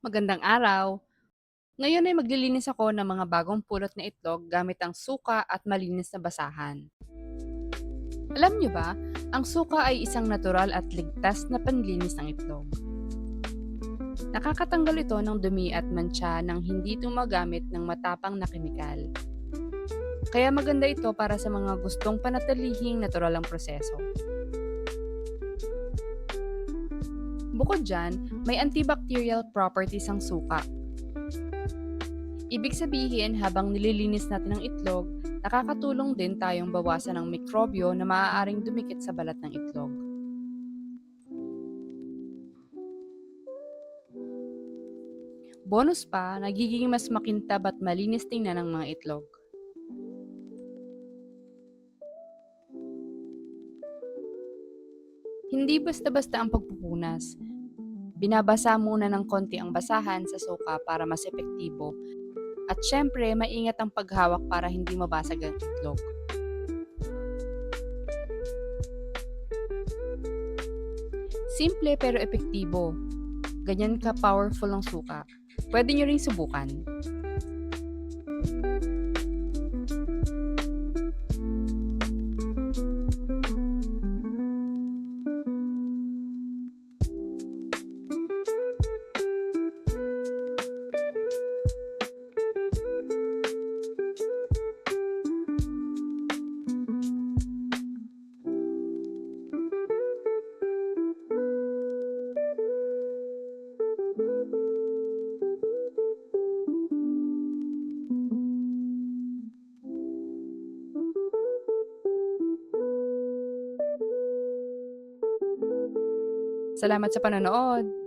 Magandang araw. Ngayon ay maglilinis ako ng mga bagong pulot na itlog gamit ang suka at malinis na basahan. Alam niyo ba, ang suka ay isang natural at ligtas na panlinis ng itlog. Nakakatanggal ito ng dumi at mantsa nang hindi gumagamit ng matapang na kemikal. Kaya maganda ito para sa mga gustong panatilihing natural ang proseso. Bukod dyan, may antibacterial properties ang suka. Ibig sabihin, habang nililinis natin ang itlog, nakakatulong din tayong bawasan ang mikrobyo na maaaring dumikit sa balat ng itlog. Bonus pa, nagiging mas makintab at malinis tingnan ng mga itlog. Hindi basta-basta ang pagpupunas. Binabasa muna ng konti ang basahan sa suka para mas epektibo. At syempre, maingat ang paghawak para hindi mabasag ang itlog. Simple pero epektibo. Ganyan ka-powerful ang suka. Pwede nyo ring subukan. Salamat sa panonood!